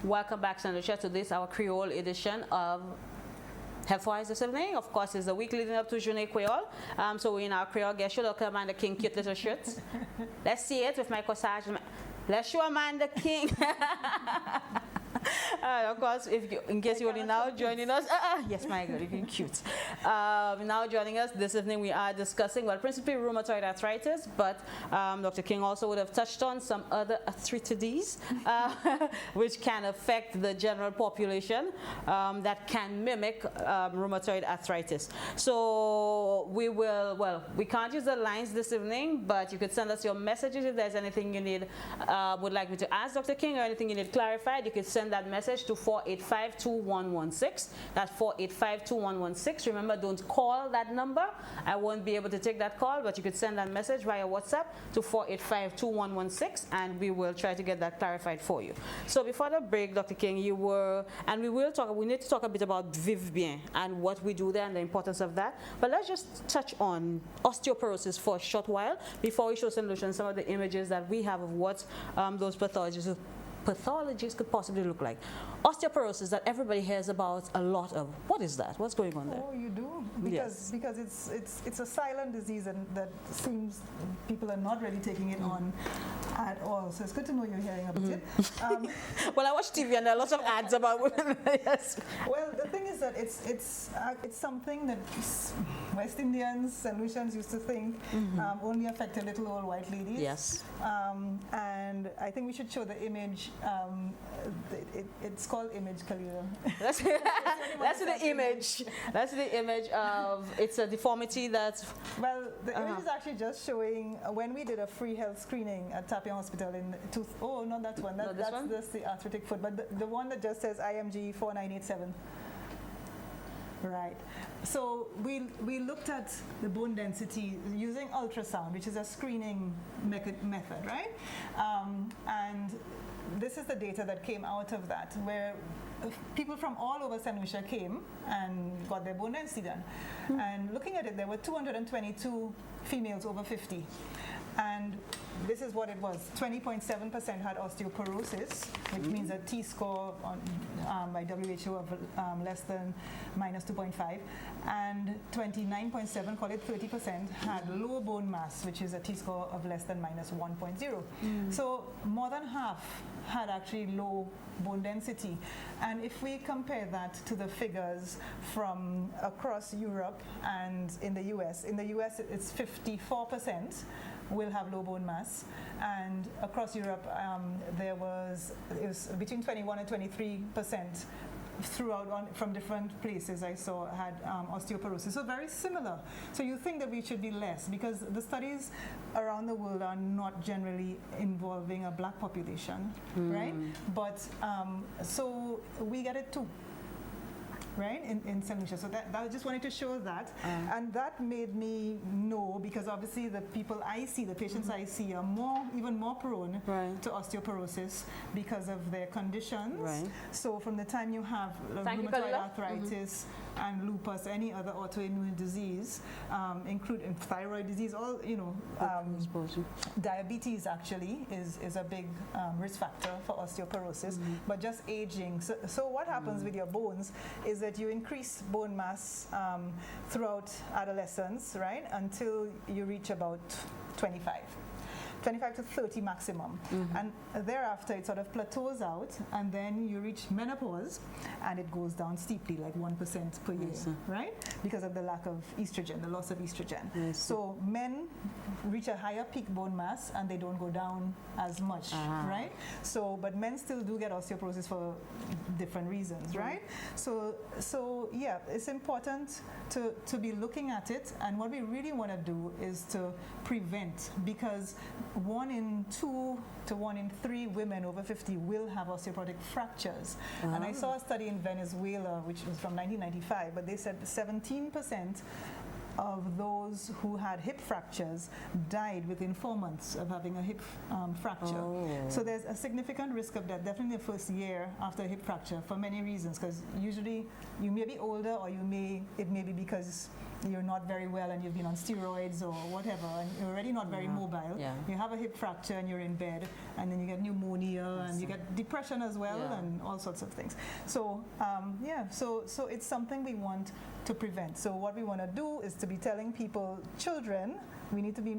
Welcome back, St. Lucia, to this, our Creole edition of Healthwise this evening. Of course, it's the week leading up to Journée Kweyol. So we're in our Creole guest show. Look, Amanda King, cute little shirt. Let's see it with my corsage. Let's show Amanda King. Of course, in case you're only now joining us, yes, my girl, you're cute. Now joining us this evening, we are discussing, well, principally rheumatoid arthritis, but Dr. King also would have touched on some other arthritides, which can affect the general population that can mimic rheumatoid arthritis. So we will, well, we can't use the lines this evening, but you could send us your messages if there's anything you need, would like me to ask Dr. King, or anything you need clarified. You could send that message to 485-2116. That's 485-2116. Remember, don't call that number. I won't be able to take that call, but you could send that message via WhatsApp to 485-2116, and we will try to get that clarified for you. So before the break, Dr. King, you were, and we need to talk a bit about Vive Bien and what we do there and the importance of that. But let's just touch on osteoporosis for a short while before we show St. Lucia some of the images that we have of what those pathologies could possibly look like. Osteoporosis that everybody hears about a lot of. What is that? What's going on there? Oh, you do? Because it's a silent disease, and that seems people are not really taking it on at all. So it's good to know you're hearing about it. Well, I watch TV and there are lots of ads about women. Yes. Well, the thing is that it's something that West Indians, St. Lucians used to think only affected little old white ladies. Yes. And I think we should show the image. It's called image, Kalila. That's the image. That's the image of, it's a deformity that's... Well, the image is actually just showing when we did a free health screening at Tapion Hospital in oh, not that one. That's just the arthritic foot, but the one that just says IMG 4987. Right. So we looked at the bone density using ultrasound, which is a screening method, right? And this is the data that came out of that, where people from all over St. Lucia came and got their bone density done. And looking at it, there were 222 females over 50. And this is what it was. 20.7% had osteoporosis, which means a T-score by WHO of less than -2.5. And 29.7, call it 30%, had low bone mass, which is a T-score of less than -1.0. So more than half had actually low bone density. And if we compare that to the figures from across Europe and in the US it's 54% will have low bone mass, and across Europe it was between 21 and 23% throughout from different places I saw had osteoporosis. So very similar. So you think that we should be less, because the studies around the world are not generally involving a black population, right? But so we get it too. Right, in St. Lucia. So that I just wanted to show that. And that made me know, because obviously the people I see, the patients I see are even more prone to osteoporosis because of their conditions. Right. So from the time you have rheumatoid arthritis and lupus, any other autoimmune disease, including thyroid disease, all, diabetes actually is a big risk factor for osteoporosis, but just aging. So what happens with your bones is that you increase bone mass throughout adolescence, right, until you reach about 25 to 30 maximum. And thereafter it sort of plateaus out, and then you reach menopause and it goes down steeply, like 1% per year, right? Because of the lack of estrogen, the loss of estrogen. So men reach a higher peak bone mass and they don't go down as much, right? So, but men still do get osteoporosis for different reasons, right? So yeah, it's important to be looking at it, and what we really want to do is to prevent, because 1 in 2 to 1 in 3 women over 50 will have osteoporotic fractures. And I saw a study in Venezuela, which was from 1995, but they said 17% of those who had hip fractures died within 4 months of having a hip fracture. So there's a significant risk of death, definitely the first year after a hip fracture, for many reasons, because usually you may be older, or it may be because you're not very well and you've been on steroids or whatever, and you're already not very mobile. You have a hip fracture and you're in bed, and then you get pneumonia and you get depression as well, and all sorts of things. So so it's something we want to prevent. So what we want to do is to be telling people, children, we need to be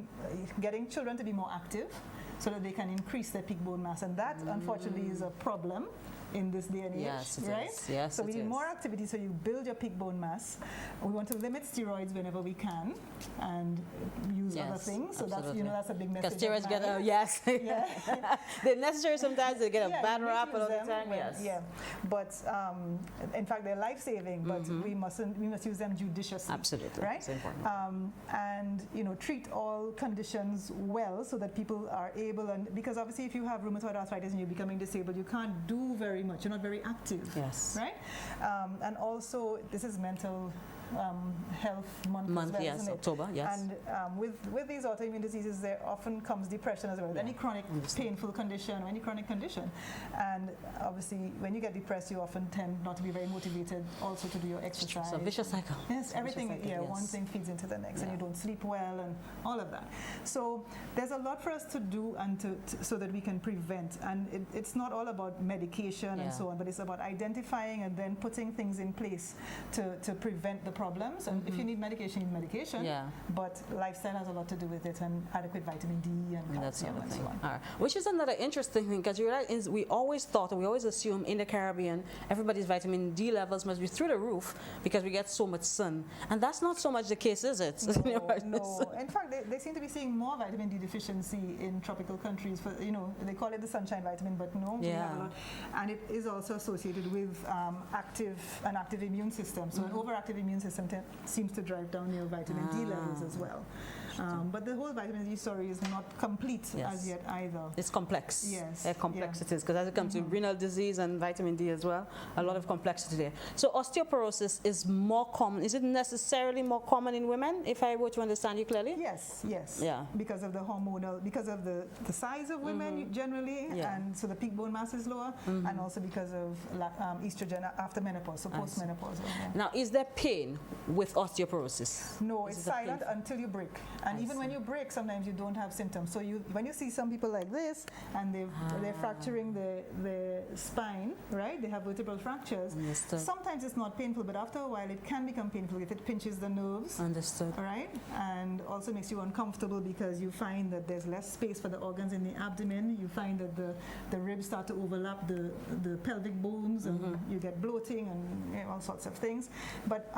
getting children to be more active so that they can increase their peak bone mass, and that unfortunately is a problem in this day and age, right? Yes, so we need more activity so you build your peak bone mass. We want to limit steroids whenever we can and use other things. So that's, that's a big message. Because steroids get they're necessary sometimes, they get a bad rap all the time. But in fact they're life-saving, but we must use them judiciously. Absolutely. Right? It's important. And treat all conditions well so that people are able, and because obviously if you have rheumatoid arthritis and you're becoming disabled, you can't do very much. You're not very active. Yes. Right? And also, this is mental health month as well, isn't it? October, yes. And with these autoimmune diseases, there often comes depression as well. Any chronic painful condition or any chronic condition. And obviously, when you get depressed, you often tend not to be very motivated also to do your exercise. It's a vicious cycle. Yes, everything, one thing feeds into the next, and you don't sleep well and all of that. So there's a lot for us to do and so that we can prevent. And it's not all about medication and so on, but it's about identifying and then putting things in place to prevent the problems. And if you need medication, you need medication. But lifestyle has a lot to do with it, and adequate vitamin D and calcium and so on. All right. Which is another interesting thing, because we always thought, and we always assume in the Caribbean, everybody's vitamin D levels must be through the roof because we get so much sun. And that's not so much the case, is it? No. In fact, they seem to be seeing more vitamin D deficiency in tropical countries. For they call it the sunshine vitamin, but no. We have a lot. And it is also associated with an active immune system. So an overactive immune system seems to drive down your vitamin D levels as well. But the whole vitamin D story is not complete as yet either. It's complex. Yes. Complexities, because as it comes to renal disease and vitamin D as well, a lot of complexity there. So osteoporosis is more common. Is it necessarily more common in women, if I were to understand you clearly? Yes. Yeah. Because of the hormonal, because of the size of women generally, and so the peak bone mass is lower, and also because of estrogen after menopause, so post-menopause. Now, is there pain with osteoporosis? No, it's silent until you break. And even when you break, sometimes you don't have symptoms. So when you see some people like this, and they're fracturing the spine, right? They have vertebral fractures. Understood. Sometimes it's not painful, but after a while it can become painful if it pinches the nerves. Understood. Right? And also makes you uncomfortable because you find that there's less space for the organs in the abdomen. You find that the ribs start to overlap the pelvic bones, and you get bloating and all sorts of things. But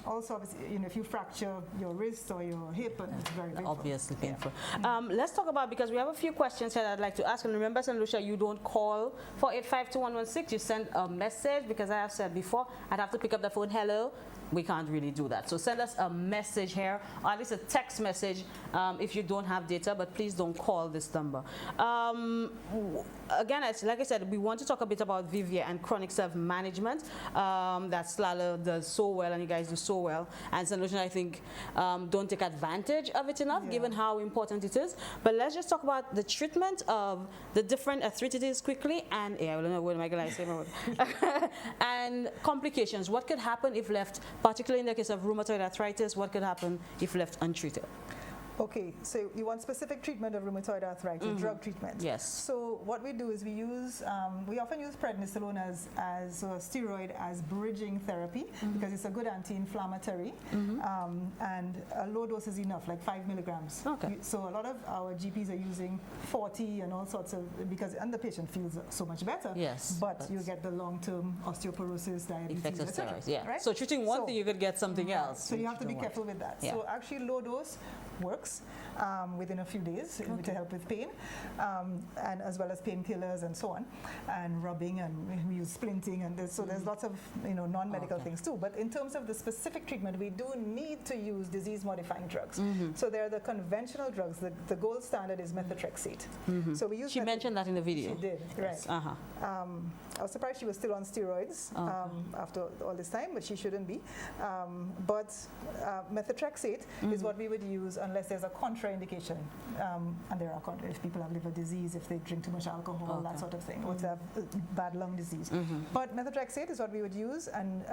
also, obviously, if you fracture your wrist or your hip, and it's very painful. Obviously painful. Let's talk about, because we have a few questions here that I'd like to ask. And remember, St. Lucia, you don't call 485-2116. You send a message, because I have said before, I'd have to pick up the phone. Hello. We can't really do that. So send us a message here, or at least a text message if you don't have data, but please don't call this number. Again, like I said, we want to talk a bit about VVA and chronic self-management that Slala does so well, and you guys do so well. And St. Lucia, I think, don't take advantage of it enough, given how important it is. But let's just talk about the treatment of the different arthritis quickly, and I don't know what am I going to say about and complications. What could happen if left, particularly in the case of rheumatoid arthritis, what could happen if left untreated? Okay, so you want specific treatment of rheumatoid arthritis, drug treatment. Yes. So what we do is we often use prednisolone as a steroid as bridging therapy because it's a good anti-inflammatory, and a low dose is enough, like 5 milligrams. Okay. So a lot of our GPs are using 40 and all sorts of, and the patient feels so much better. Yes. But you get the long-term osteoporosis, diabetes, effects of etc. steroids. Yeah. Right? So treating one thing, you could get something else. So you have to be careful with that. So actually low dose works within a few days to help with pain, and as well as painkillers and so on, and rubbing, and we use splinting, and there's lots of non-medical things too. But in terms of the specific treatment, we do need to use disease-modifying drugs. So there are the conventional drugs. The gold standard is methotrexate. So we use. She mentioned that in the video. She did, right? I was surprised she was still on steroids after all this time, but she shouldn't be. But methotrexate is what we would use unless there's a contraindication, and there are if people have liver disease, if they drink too much alcohol, that sort of thing, or if they have bad lung disease. But methotrexate is what we would use, and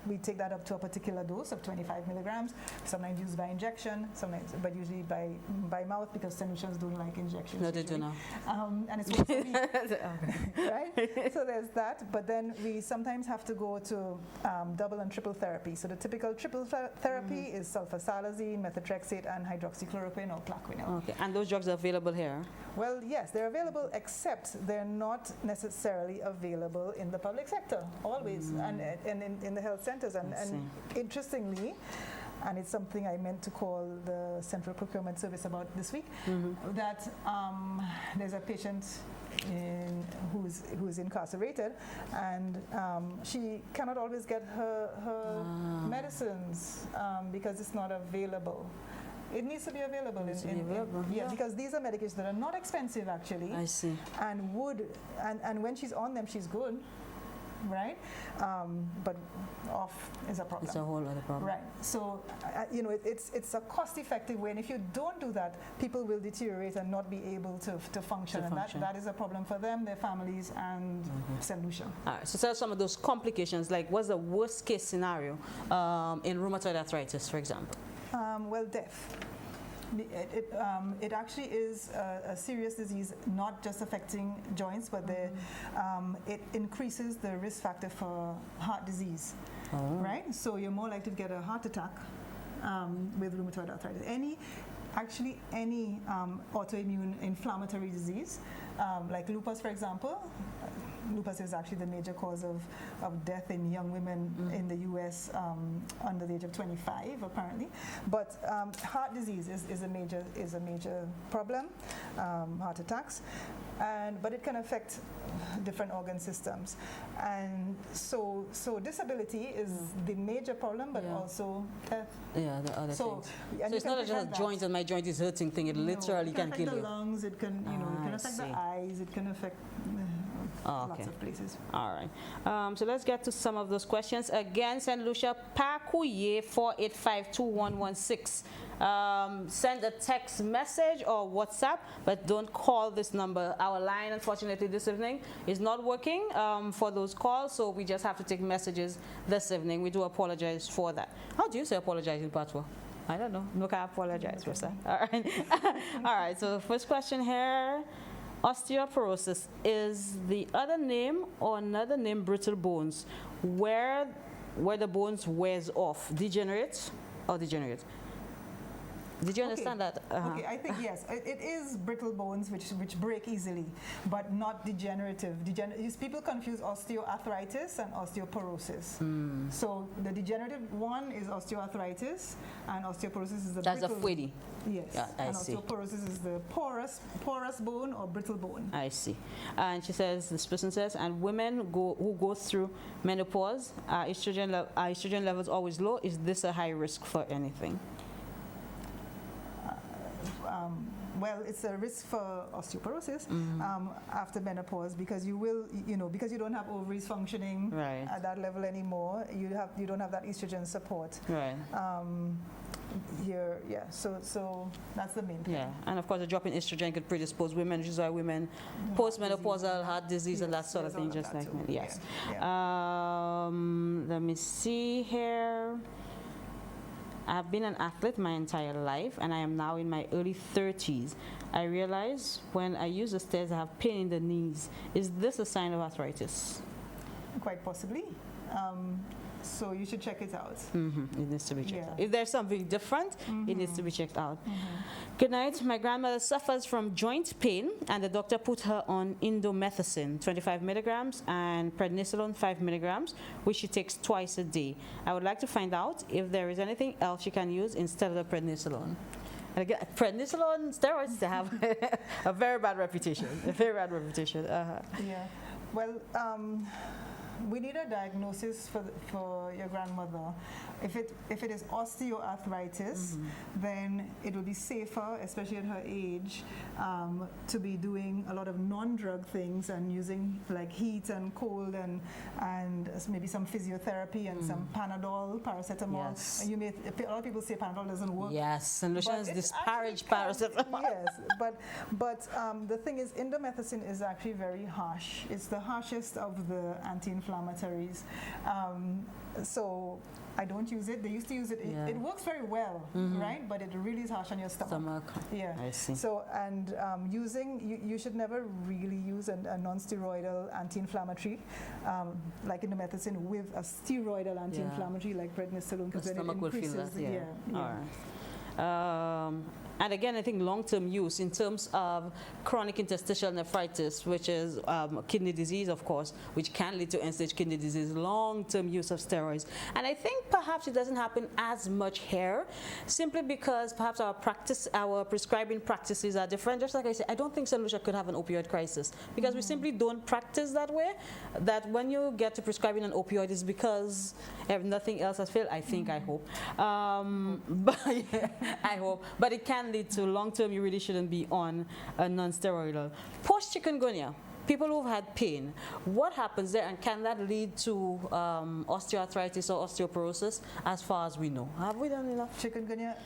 we take that up to a particular dose of 25 milligrams. Sometimes used by injection, sometimes, but usually by mouth, because St. Lucians don't like injections. No, they do not. And it's once a week, right? So there's that. But then we sometimes have to go to double and triple therapy. So the typical triple therapy is sulfasalazine, methotrexate, and hydroxychloroquine or plaquenil. Okay, and those drugs are available here? Well, yes, they're available, except they're not necessarily available in the public sector, always, and in the health centers. And interestingly, and it's something I meant to call the Central Procurement Service about this week, that there's a patient who's incarcerated, and she cannot always get her medicines because it's not available. It needs to be available. Because these are medications that are not expensive, actually. I see. And and when she's on them, she's good. Right, but off is a problem. It's a whole other problem. Right. So it's a cost-effective way, and if you don't do that, people will deteriorate and not be able to function, and that is a problem for them, their families, and St. Lucia. All right. So tell us some of those complications. Like, what's the worst-case scenario in rheumatoid arthritis, for example? Well, death. It actually is a serious disease, not just affecting joints, but it increases the risk factor for heart disease, right? So you're more likely to get a heart attack with rheumatoid arthritis. Any autoimmune inflammatory disease, like lupus, for example. Lupus is actually the major cause of death in young women in the U.S. Under the age of 25, apparently. But heart disease is a major problem, heart attacks, but it can affect different organ systems, and so disability is the major problem, but also death. Yeah, the other things. So it's not just a joint and my joint is hurting thing. It literally can kill you. It can affect the lungs. It can it can affect the eyes. It can affect. Lots of places. All right. So let's get to some of those questions. Again, St. Lucia, Pakuye 4852116. Send a text message or WhatsApp, but don't call this number. Our line, unfortunately, this evening is not working for those calls, so we just have to take messages this evening. We do apologize for that. How do you say apologize in Patois? I don't know. Look, I apologize for that. All right. All right. So the first question here. Osteoporosis is the other name or another name brittle bones where the bones wears off, degenerate or degenerate? Did you understand that? Okay, I think yes. It is brittle bones which break easily, but not degenerative. People confuse osteoarthritis and osteoporosis. So the degenerative one is osteoarthritis, and osteoporosis is the That's brittle. a fwiddy. Yes. Yeah, I see. Osteoporosis is the porous bone or brittle bone. I see. And she says, this person says, and women who go through menopause, are estrogen levels always low? Is this a high risk for anything? Well, it's a risk for osteoporosis after menopause, because because you don't have ovaries functioning at that level anymore. You don't have that estrogen support. Right. So that's the main thing. Yeah, and of course, a drop in estrogen could predispose women, which is why women postmenopausal heart disease and that sort of thing, just like men. Yes. Yeah. Let me see here. I've been an athlete my entire life, and I am now in my early 30s. I realize when I use the stairs, I have pain in the knees. Is this a sign of arthritis? Quite possibly. So you should check it out. It needs to be checked out. If there's something different, it needs to be checked out. Good night. My grandmother suffers from joint pain, and the doctor put her on indomethacin, 25 milligrams, and prednisolone, 5 milligrams, which she takes twice a day. I would like to find out if there is anything else she can use instead of the prednisolone. And again, prednisolone, steroids, they have a very bad reputation. A very bad reputation. Yeah. Well, we need a diagnosis for your grandmother. If it is osteoarthritis, then it will be safer, especially at her age, to be doing a lot of non-drug things and using like heat and cold and maybe some physiotherapy and some Panadol, paracetamol. Yes. And a lot of people say Panadol doesn't work. Yes, solutions disparage paracetamol. Yes, but the thing is, indomethacin is actually very harsh. It's the harshest of the anti-inflammatories. So I don't use it. They used to use it. Yeah. It works very well, right? But it really is harsh on your stomach. Yeah. I see. So, and you should never really use a non-steroidal anti-inflammatory like indomethacin with a steroidal anti-inflammatory like prednisolone, because The then it stomach will feel increases. that. Yeah. Yeah. All right. And again, I think long-term use in terms of chronic interstitial nephritis, which is kidney disease, of course, which can lead to end-stage kidney disease, long-term use of steroids. And I think perhaps it doesn't happen as much here, simply because perhaps our prescribing practices are different. Just like I said, I don't think St. Lucia could have an opioid crisis because we simply don't practice that way. That when you get to prescribing an opioid is because nothing else has failed. I think, I hope. But yeah, I hope. But it can lead to long-term, you really shouldn't be on a non-steroidal. Post-chikungunya, people who've had pain, what happens there, and can that lead to osteoarthritis or osteoporosis as far as we know? Have we done enough? Chikungunya,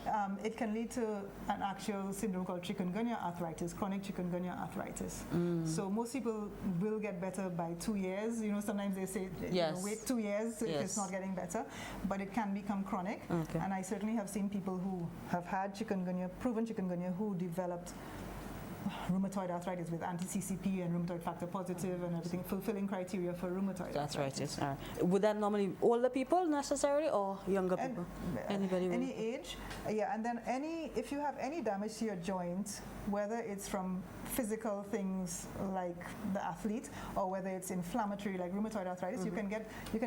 it can lead to an actual syndrome called chikungunya arthritis, chronic chikungunya arthritis. So most people will get better by 2 years. You know, sometimes they say, wait 2 years if it's not getting better, but it can become chronic. Okay. And I certainly have seen people who have had chikungunya, proven chikungunya, who developed rheumatoid arthritis with anti-CCP and rheumatoid factor positive and everything, fulfilling criteria for rheumatoid arthritis. All right. Would that normally older people necessarily or younger people? Anybody? Any age, yeah. And then if you have any damage to your joint, whether it's from physical things like the athlete or whether it's inflammatory like rheumatoid arthritis, you can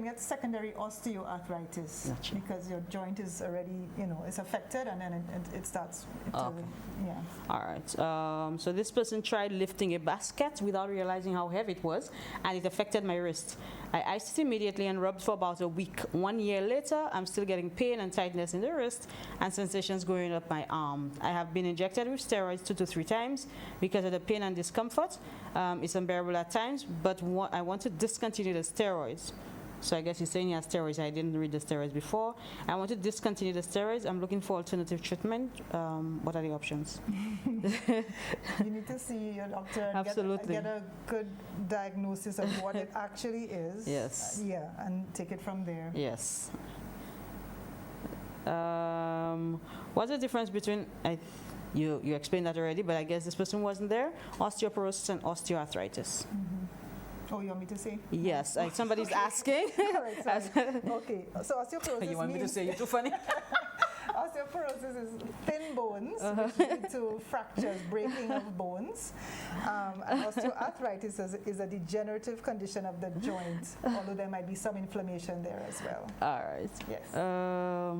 get secondary osteoarthritis because your joint is already, it's affected, and then it starts to, yeah. All right. So this person tried lifting a basket without realizing how heavy it was, and it affected my wrist. I iced it immediately and rubbed for about a week. 1 year later, I'm still getting pain and tightness in the wrist and sensations going up my arm. I have been injected with steroids 2 to 3 times because of the pain and discomfort. It's unbearable at times, but I want to discontinue the steroids. So I guess he's saying he has steroids. I didn't read the steroids before. I want to discontinue the steroids. I'm looking for alternative treatment. What are the options? You need to see your doctor and Absolutely. get a good diagnosis of what it actually is. Yes. Yeah, and take it from there. Yes. What's the difference between, you explained that already, but I guess this person wasn't there, osteoporosis and osteoarthritis? Oh, you want me to say? Yes, somebody's asking. All right, sorry. Okay, so osteoporosis You want me to say? You're too funny. Osteoporosis is thin bones, which lead to fractures, breaking of bones. And osteoarthritis is a degenerative condition of the joint, although there might be some inflammation there as well. All right. Yes. All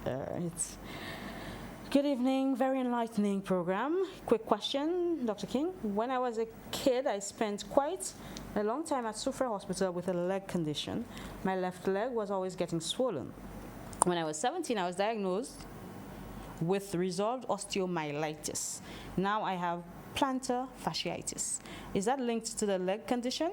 right. Good evening, very enlightening program. Quick question, Dr. King. When I was a kid, I spent quite a long time at Sufra Hospital with a leg condition. My left leg was always getting swollen. When I was 17, I was diagnosed with resolved osteomyelitis. Now I have plantar fasciitis. Is that linked to the leg condition?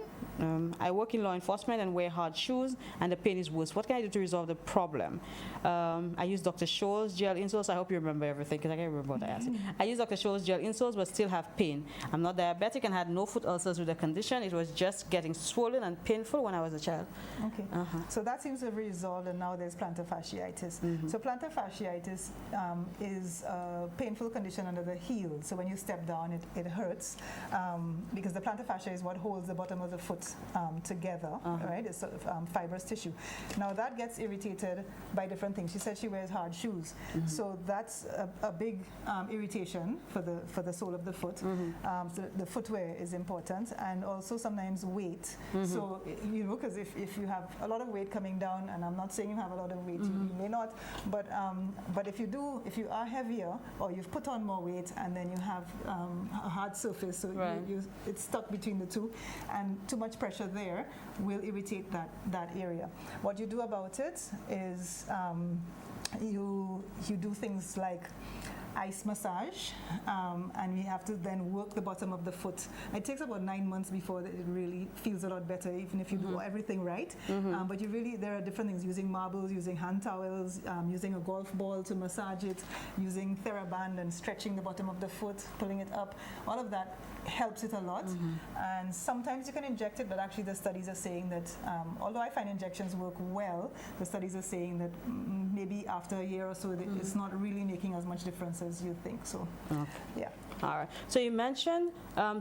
I work in law enforcement and wear hard shoes, and the pain is worse. What can I do to resolve the problem? I use Dr. Scholl's gel insoles. I hope you remember everything because I can't remember what I asked. I use Dr. Scholl's gel insoles but still have pain. I'm not diabetic and had no foot ulcers with the condition. It was just getting swollen and painful when I was a child. Okay. So that seems to have resolved, and now there's plantar fasciitis. So plantar fasciitis is a painful condition under the heel. So when you step down, it hurts because the plantar fascia is what holds the bottom of the foot together, right? It's sort of fibrous tissue. Now that gets irritated by different things. She said she wears hard shoes, so that's a big irritation for the sole of the foot. So the footwear is important, and also sometimes weight. So because if you have a lot of weight coming down, and I'm not saying you have a lot of weight, you may not, but if you are heavier or you've put on more weight, and then you have a hard surface, so Right. it's stuck between the two, and too much pressure there will irritate that area. What you do about it is you do things like ice massage, and we have to then work the bottom of the foot. It takes about 9 months before it really feels a lot better, even if you do everything right. But there are different things, using marbles, using hand towels, using a golf ball to massage it, using TheraBand and stretching the bottom of the foot, pulling it up. All of that helps it a lot. And sometimes you can inject it, but actually the studies are saying that, although I find injections work well, the studies are saying that maybe after a year or so, it's not really making as much difference as you think. So, yeah. All right. So you mentioned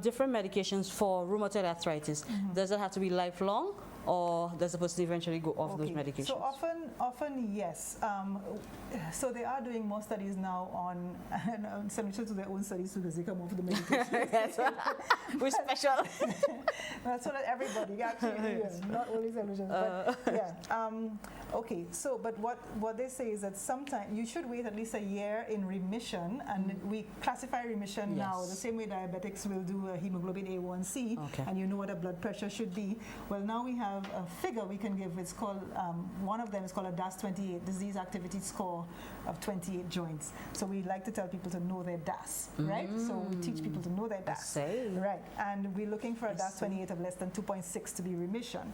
different medications for rheumatoid arthritis. Does it have to be lifelong, or does the person eventually go off those medications? So often yes. So they are doing more studies now on, and solutions to their own studies because they come off the medication. Yes. We're special. That's what everybody actually is, not only solutions. But yeah. Okay. So, but what they say is that sometimes you should wait at least a year in remission, and we classify remission now the same way diabetics will do a hemoglobin A1C, and you know what a blood pressure should be. Well, now we have a figure we can give. It's called, one of them is called a DAS28, Disease Activity Score of 28 joints. So we like to tell people to know their DAS, right? So we teach people to know their DAS. Right. And we're looking for a DAS28 of less than 2.6 to be remission.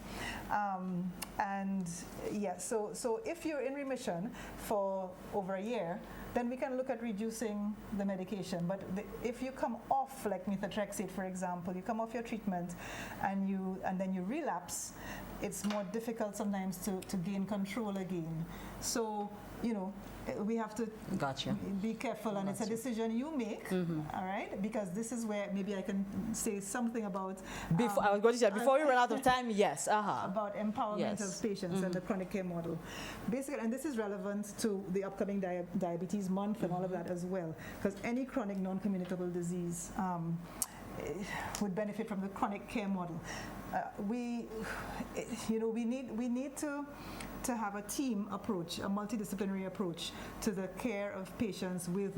And yeah, so if you're in remission for over a year, then we can look at reducing the medication. But if you come off, like methotrexate, for example, you come off your treatment and then you relapse, it's more difficult sometimes to gain control again. So, we have to be careful, and it's a decision you make, all right? Because this is where maybe I can say something about... I was going to say, before we run out of time, about empowerment of patients and the chronic care model. Basically, and this is relevant to the upcoming diabetes month and all of that as well, because any chronic non-communicable disease would benefit from the chronic care model. We need to have a team approach, a multidisciplinary approach to the care of patients with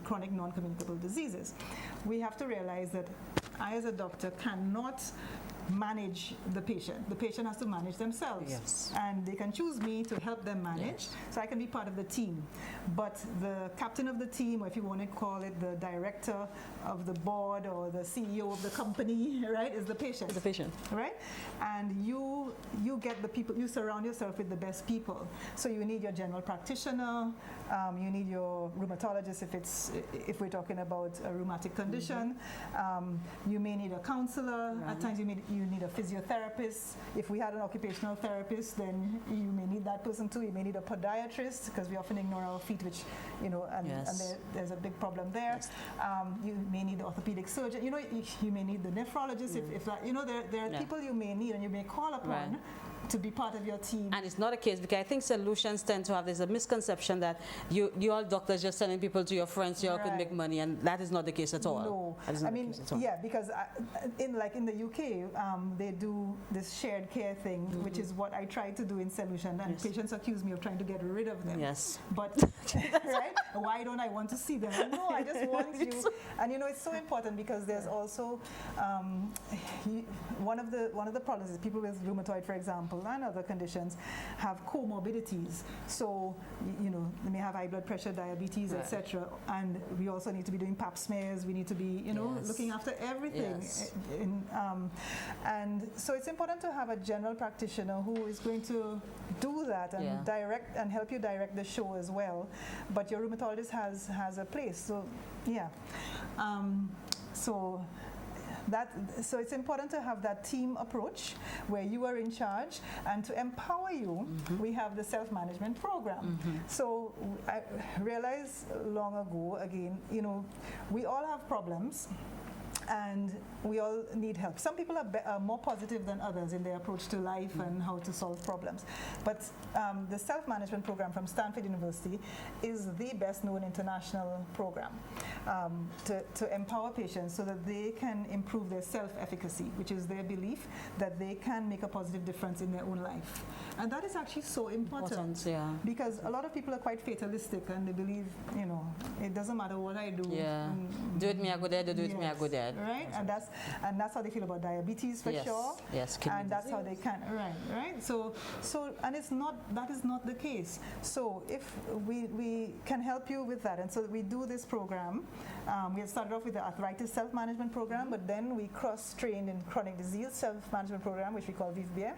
chronic non-communicable diseases. We have to realize that I, as a doctor, cannot manage the patient. The patient has to manage themselves. Yes. And they can choose me to help them manage, so I can be part of the team. But the captain of the team, or if you want to call it the director of the board or the CEO of the company, right, is the patient. The patient. Right? And you get the people, you surround yourself with the best people. So you need your general practitioner, you need your rheumatologist if we're talking about a rheumatic condition. You may need a counselor. At times you need a physiotherapist. If we had an occupational therapist, then you may need that person too. You may need a podiatrist, because we often ignore our feet, which, and there's a big problem there. Yes. You may need the orthopedic surgeon. You may need the nephrologist. If that, there are people you may need and you may call upon to be part of your team. And it's not a case, because I think solutions tend to have this misconception that you all doctors just sending people to your friends, you all could make money, and that is not the case at all. No, because in the UK, they do this shared care thing, which is what I try to do in Solution, and patients accuse me of trying to get rid of them. Yes. But right? Why don't I want to see them? No, I just want you. And it's so important, because there's also one of the problems is people with rheumatoid, for example, and other conditions have comorbidities. So, they may have high blood pressure, diabetes, etc. And we also need to be doing pap smears. We need to be, looking after everything. Yes. And so it's important to have a general practitioner who is going to do that and direct and help you direct the show as well. But your rheumatologist has a place. So, So it's important to have that team approach where you are in charge, and to empower you, we have the self-management program. So I realized long ago, again, we all have problems. and we all need help. Some people are more positive than others in their approach to life and how to solve problems. But the self-management program from Stanford University is the best known international program to empower patients so that they can improve their self-efficacy, which is their belief that they can make a positive difference in their own life. And that is actually so important, because a lot of people are quite fatalistic and they believe, you know, it doesn't matter what I do. Do it me I go there, do it me I go there. Right, and that's how they feel about diabetes for sure. Yes, and that's how they can. Right. So and that is not the case. So if we can help you with that, and so we do this program. We had started off with the arthritis self-management program, but then we cross-trained in chronic disease self-management program, which we call VIVBIA,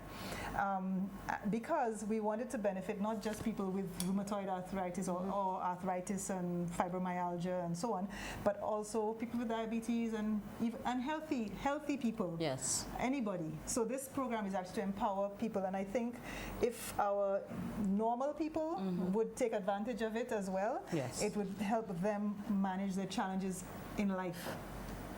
because we wanted to benefit not just people with rheumatoid arthritis or arthritis and fibromyalgia and so on, but also people with diabetes and healthy people. Yes. Anybody. So this program is actually to empower people, and I think if our normal people would take advantage of it as well, it would help them manage their challenges in life,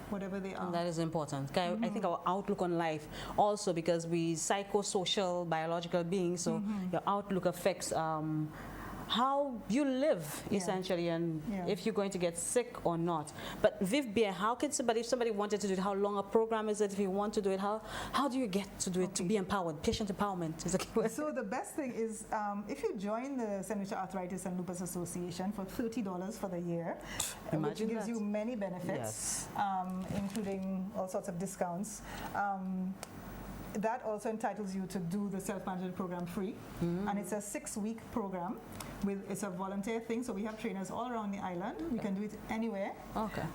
whatever they are. And that is important. I think our outlook on life also, because we psychosocial biological beings, so your outlook affects how you live essentially, and if you're going to get sick or not. But VIVBIA, how can somebody, if somebody wanted to do it, how long a program is it? If you want to do it, how do you get to do it to be empowered? Patient empowerment is the keyword. So the best thing is if you join the St. Lucia Arthritis and Lupus Association for $30 for the year, which gives you many benefits, including all sorts of discounts. That also entitles you to do the self-management program free, and it's a 6-week program. It's a volunteer thing, so we have trainers all around the island. You can do it anywhere,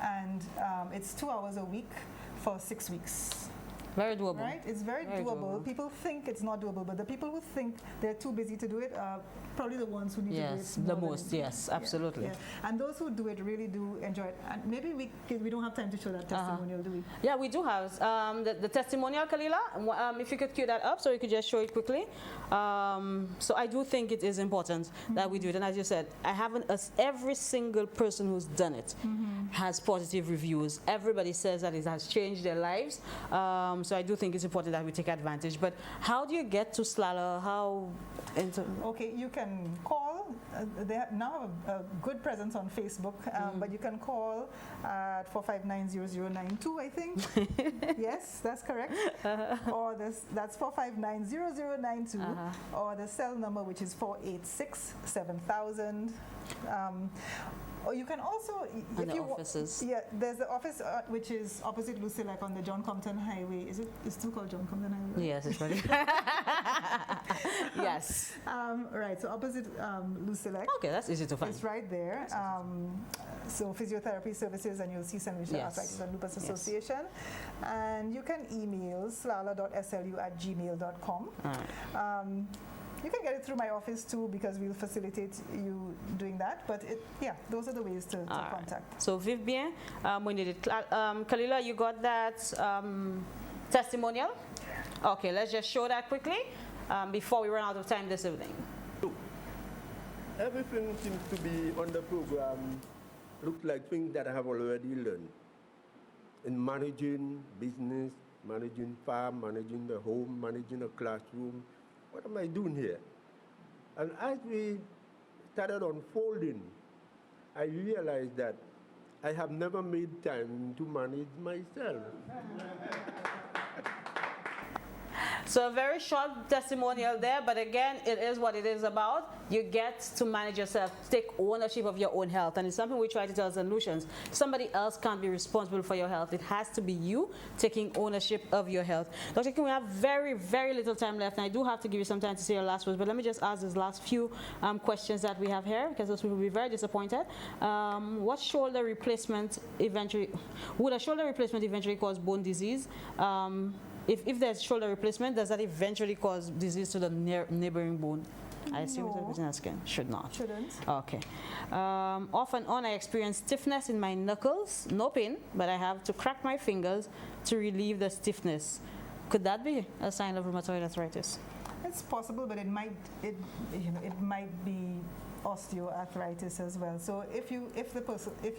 and it's 2 hours a week for 6 weeks. Very doable. Right? It's very doable. People think it's not doable, but the people who think they're too busy to do it are probably the ones who need to do it the most. Yes, absolutely. Yeah. And those who do it really do enjoy it. And maybe we don't have time to show that testimonial, do we? Yeah, we do have the testimonial, Kalila. If you could cue that up, so you could just show it quickly. So I do think it is important that we do it. And as you said, every single person who's done it has positive reviews. Everybody says that it has changed their lives. So I do think it's important that we take advantage. But how do you get to SLALA? Okay, you can call. They now have a good presence on Facebook, but you can call at 459-0092, I think. Yes, that's correct. Or that's 459-0092, or the cell number, which is 486-7000. Or you can also, if you offices. There's the office which is opposite Lucilec on the John Compton Highway. Is it? It's still called John Compton Highway? Right? Yes, it's right. Yes. Right. So opposite Lucilec. Okay, that's easy to find. It's right there. So physiotherapy services, and you'll see St. Lucia Arthritis and Lupus Association. And you can email slala.slu@gmail.com. You can get it through my office too, because we'll facilitate you doing that. But those are the ways to contact. So VIVBIA, when you did, Kalila, you got that testimonial? Okay, let's just show that quickly before we run out of time this evening. Everything seems to be on the program. Looks like things that I have already learned in managing business, managing farm, managing the home, managing a classroom. What am I doing here? And as we started unfolding, I realized that I have never made time to manage myself. So a very short testimonial there, but again, it is what it is about. You get to manage yourself, take ownership of your own health, and it's something we try to tell solutions. Somebody else can't be responsible for your health. It has to be you taking ownership of your health. Dr. King, we have very, very little time left, and I do have to give you some time to say your last words, but let me just ask these last few questions that we have here, because those people will be very disappointed. Would a shoulder replacement eventually cause bone disease? If there's shoulder replacement, does that eventually cause disease to the neighboring bone? I assume it's replacing the skin. Should not. Shouldn't. Okay. Off and on, I experience stiffness in my knuckles. No pain, but I have to crack my fingers to relieve the stiffness. Could that be a sign of rheumatoid arthritis? It's possible, but it might be osteoarthritis as well. So if you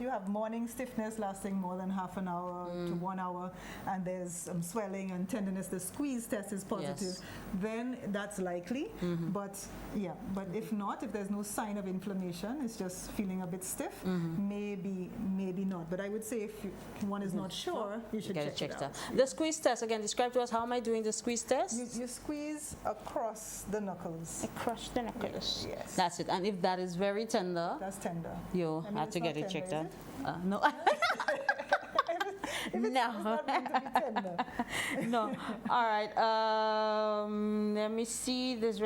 have morning stiffness lasting more than half an hour to 1 hour, and there's swelling and tenderness, the squeeze test is positive, then that's likely. But if not, if there's no sign of inflammation, it's just feeling a bit stiff, maybe not. But I would say if one is not sure, you should check it out. The squeeze test, again, describe to us, how am I doing the squeeze test? You squeeze across the knuckles. Across the knuckles. Yes. That's it. And if that is very tender, that's tender. You have to get it checked out. No. If it's not meant to be tender. No. All right. Let me see this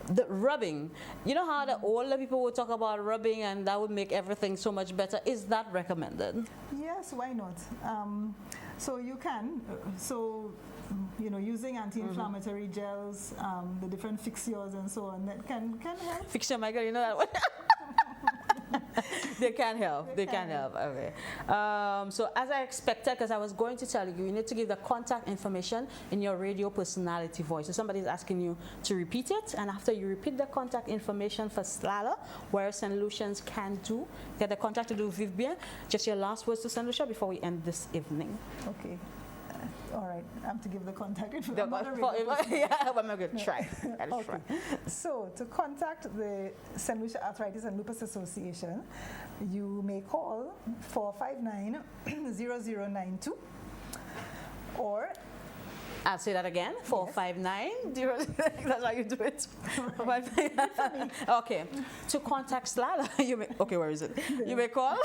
the rubbing. You know how the older people would talk about rubbing and that would make everything so much better. Is that recommended? Yes, why not? So you can. Using anti-inflammatory gels, the different fixtures and so on, that can help. Fixture, my girl, you know that one? They can help. They can help. Okay. So as I expected, because I was going to tell you, you need to give the contact information in your radio personality voice. So somebody is asking you to repeat it, and after you repeat the contact information for Slala, where St. Lucians can do, get the contact to do Viv Bien. Just your last words to St. Lucia before we end this evening. Okay. All right, I have to give the contact information. I'm going to try. Okay. So to contact the St. Lucia Arthritis and Lupus Association, you may call 459-0092 or I'll say that again. 459. That's how you do it. Okay. To contact Slala, you may. Okay, where is it? You may call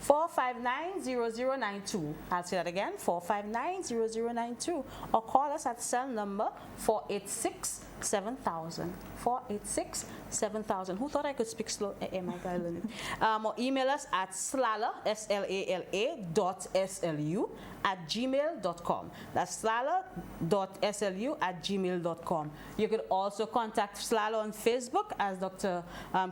459-0092. I'll say that again. 459-0092, or call us at cell number 486-7000. 486-7000. Who thought I could speak slow? My God, learn it. Or email us at slala, slala.slu@gmail.com. That's slala.slu@gmail.com. You could also contact Slala on Facebook. As Dr.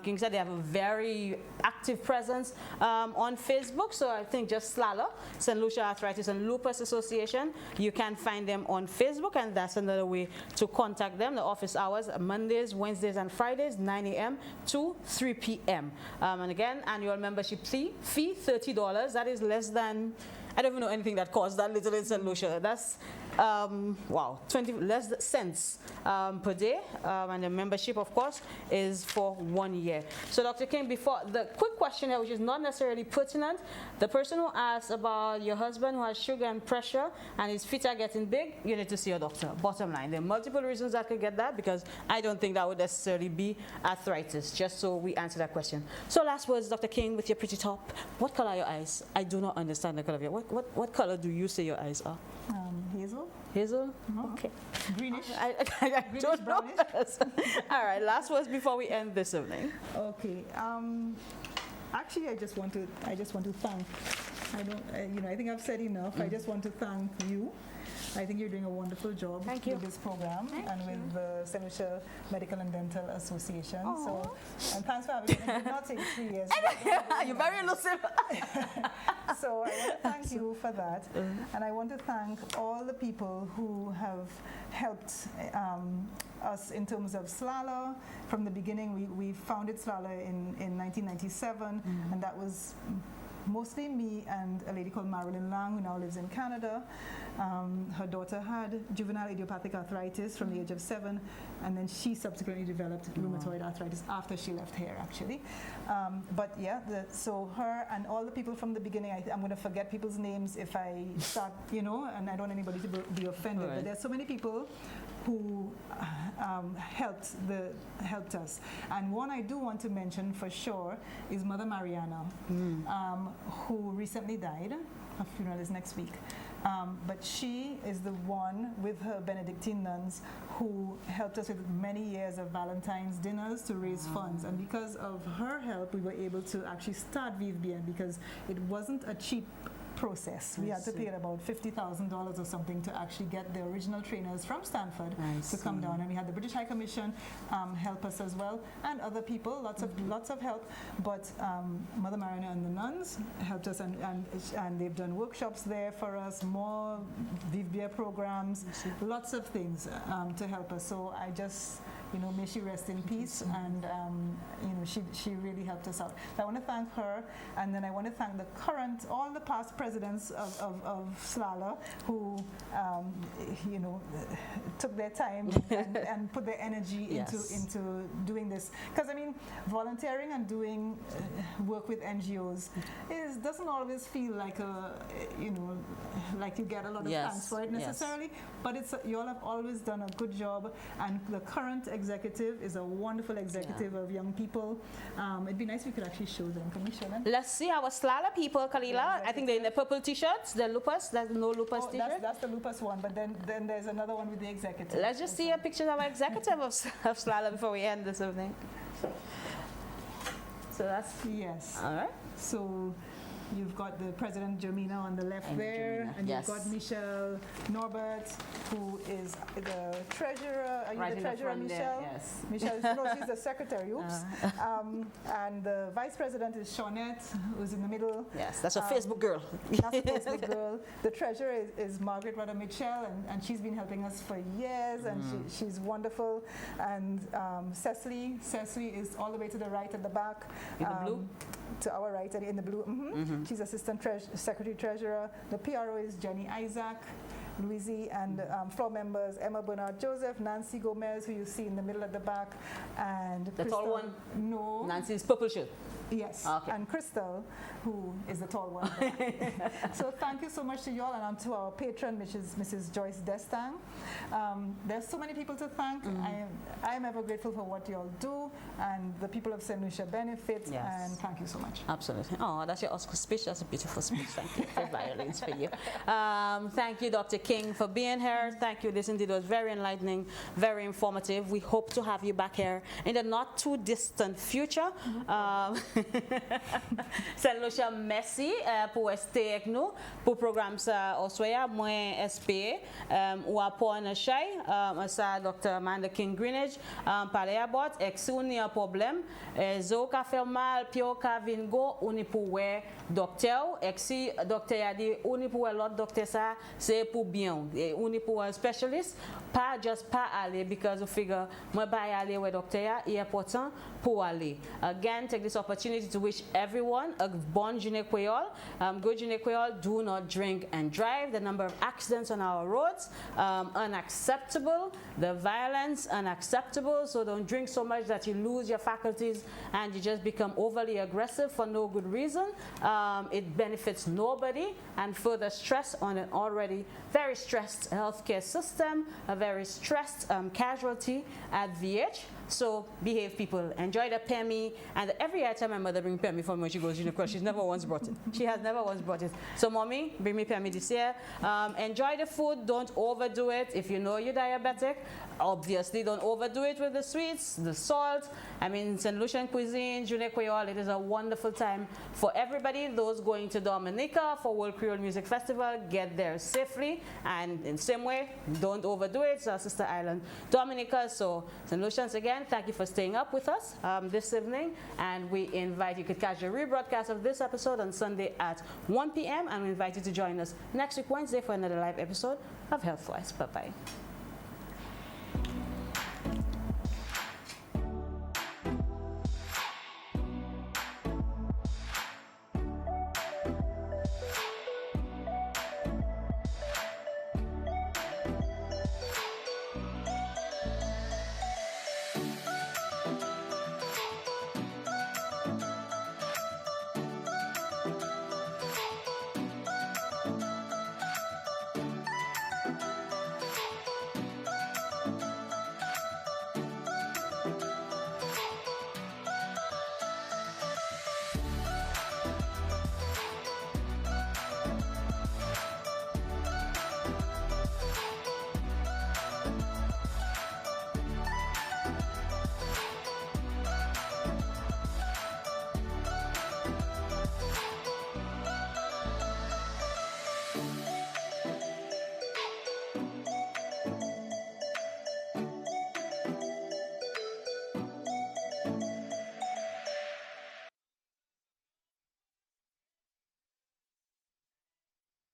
King said, they have a very active presence on Facebook. So I think just Slala, St. Lucia Arthritis and Lupus Association. You can find them on Facebook, and that's another way to contact them. The office hours are Mondays, Wednesdays, and Fridays, 9 a.m. to 3 p.m. And again, annual membership fee $30. That is less than, I don't even know anything that costs that little in St. Lucia. That's, 20 less cents per day. And the membership, of course, is for 1 year. So, Dr. King, before the quick question here, which is not necessarily pertinent, the person who asked about your husband who has sugar and pressure and his feet are getting big, you need to see your doctor. Bottom line. There are multiple reasons that could get that, because I don't think that would necessarily be arthritis, just so we answer that question. So, last words, Dr. King, with your pretty top. What color are your eyes? I do not understand the color of your. What color do you say your eyes are? Hazel. Hazel? Okay. Greenish. I don't know. All right, last words before we end this evening. Okay. Actually, I just want to thank. I think I've said enough. I just want to thank you. I think you're doing a wonderful job with this program with the St. Lucia Medical and Dental Association. Aww. So, and thanks for having me. It did not take 3 years. You're very elusive. So I want to thank you for that. And I want to thank all the people who have helped us in terms of Slala. From the beginning, we founded Slala in 1997, and that was mostly me and a lady called Marilyn Lang, who now lives in Canada. Her daughter had juvenile idiopathic arthritis from the age of 7, and then she subsequently developed rheumatoid arthritis after she left here, actually. But yeah, so her and all the people from the beginning, I'm going to forget people's names if I start, and I don't want anybody to be offended, but there's so many people who helped us. And one I do want to mention for sure is Mother Mariana, who recently died. Her funeral is next week. But she is the one with her Benedictine nuns who helped us with many years of Valentine's dinners to raise funds. And because of her help, we were able to actually start Viv Bien, because it wasn't a cheap process. We had to pay about $50,000 or something to actually get the original trainers from Stanford to come down, and we had the British High Commission help us as well, and other people, lots of help. But Mother Mariana and the nuns helped us, and they've done workshops there for us, more Viv Bien programs, lots of things to help us. So I just may she rest in peace. And she really helped us out. So I want to thank her, and then I want to thank all the past presidents of SLALA who took their time and put their energy into doing this. Because volunteering and doing work with NGOs doesn't always feel like like you get a lot of thanks for it necessarily, but you all have always done a good job, and the current executive is a wonderful executive of young people. It'd be nice if we could actually show them. Can we show them? Let's see our SLALA people, Kalila. I think they're in the purple t-shirts, the lupus, there's no lupus t-shirt. That's the lupus one, but then there's another one with the executive. Let's just see a picture of our executive of SLALA before we end this evening. So that's... Yes. All right. So you've got the President Jermina on the left there, and you've got Michelle Norbert, who is the treasurer. Are you the treasurer, Michelle? Yes. Michelle, no, she's the secretary. Oops. And the vice president is Shawnette, who's in the middle. Yes, that's a Facebook girl. That's a Facebook girl. The treasurer is Margaret Rudder Mitchell, and she's been helping us for years, and she's wonderful. And Cecily is all the way to the right at the back. In the blue? To our right, in the blue. She's assistant secretary treasurer. The PRO is Jenny Isaac, Louise, and floor members Emma Bernard Joseph, Nancy Gomez, who you see in the middle at the back, and the tall one. No, Nancy's purple shirt. Yes, and Crystal, who is the tall one. So thank you so much to you all, and to our patron, which is Mrs. Joyce Destang. There's so many people to thank. I am ever grateful for what you all do, and the people of St. Lucia benefit, and thank you so much. Absolutely. Oh, that's your Oscar speech. That's a beautiful speech. Thank you. For violence for you. Thank you, Dr. King, for being here. Thank you. This indeed was very enlightening, very informative. We hope to have you back here in the not too distant future. St. Lucia, merci pour rester avec nous pour programme ça osoya moi espérer ou apport un chai ça Dr. Amanda King Greenwich parler about ex on a problème zo ka fait mal puis o ka vingo on pour ouais docteur ex docteur a dit on pour l'autre docteur ça c'est pour bien et on pour un spécialiste pas just pas aller because of figure moi pas aller ouais docteur est important pour aller. Again, take this opportunity to wish everyone a bon journée Kweyol. Good journée Kweyol. Do not drink and drive. The number of accidents on our roads, unacceptable. The violence, unacceptable. So don't drink so much that you lose your faculties and you just become overly aggressive for no good reason. It benefits nobody and further stress on an already very stressed healthcare system, a very stressed casualty at VH. So behave, people. Enjoy the PEMI. And every time my mother brings PEMI for me when she goes unicorn, she's never once brought it. She has never once brought it. So mommy, bring me PEMI this year. Enjoy the food. Don't overdo it. If you know you're diabetic, obviously don't overdo it with the sweets, the salt. I mean, St. Lucian cuisine, Journée Kweyol, it is a wonderful time for everybody. Those going to Dominica for World Creole Music Festival, get there safely. And in the same way, don't overdo it. It's our sister island, Dominica. So St. Lucians, again, thank you for staying up with us this evening. And we invite you to catch a rebroadcast of this episode on Sunday at 1 p.m. And we invite you to join us next week, Wednesday, for another live episode of Healthwise. Bye-bye.